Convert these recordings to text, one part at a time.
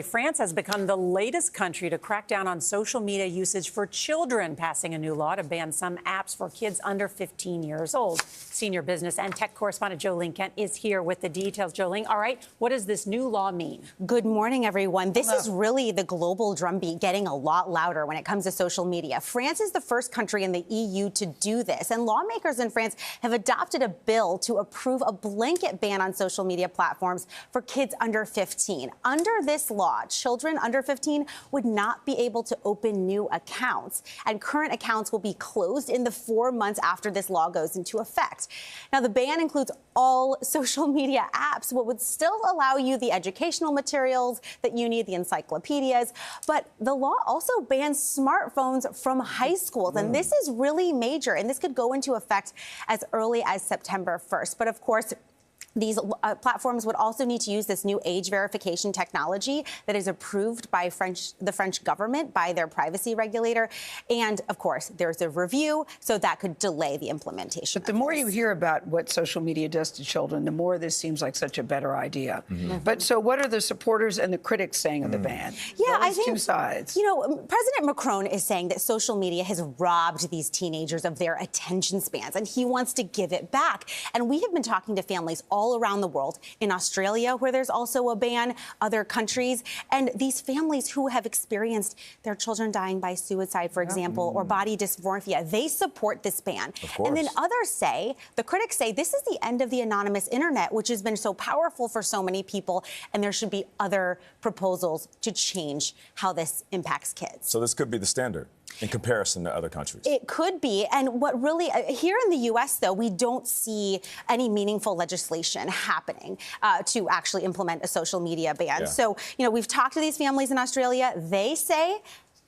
France has become the latest country to crack down on social media usage for children, passing a new law to ban some apps for kids under 15 years old. Senior business and tech correspondent Jolene Kent is here with the details. Jolene, all right, what does this new law mean? Good morning, everyone. This is really the global drumbeat getting a lot louder when it comes to social media. France is the first country in the EU to do this, and lawmakers in France have adopted a bill to approve a blanket ban on social media platforms for kids under 15. Under this law, children under 15 would not be able to open new accounts, and current accounts will be closed in the 4 months after this law goes into effect. Now, the ban includes all social media apps, what would still allow you the educational materials that you need, the encyclopedias, but the law also bans smartphones from high schools, and this is really major, and this could go into effect as early as September 1st. But of course, these platforms would also need to use this new age verification technology that is approved by the French government, by their privacy regulator. And, of course, there's a review, so that could delay the implementation. But the more you hear about what social media does to children, the more this seems like such a better idea. But so what are the supporters and the critics saying of the ban? Yeah, I think, two sides. You know, President Macron is saying that social media has robbed these teenagers of their attention spans, and he wants to give it back. And we have been talking to families all around the world, in Australia, where there's also a ban, other countries, and these families who have experienced their children dying by suicide, for example, or body dysmorphia, they support this ban. And then others say, the critics say, this is the end of the anonymous internet, which has been so powerful for so many people, and there should be other proposals to change how this impacts kids. So this could be the standard in comparison to other countries. It could be. And what really, here in the U.S., though, we don't see any meaningful legislation happening to actually implement a social media ban. So, you know, we've talked to these families in Australia. They say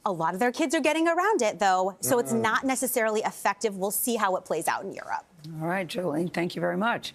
a lot of their kids are getting around it, though, so it's not necessarily effective. We'll see how it plays out in Europe. All right, Jolene, thank you very much.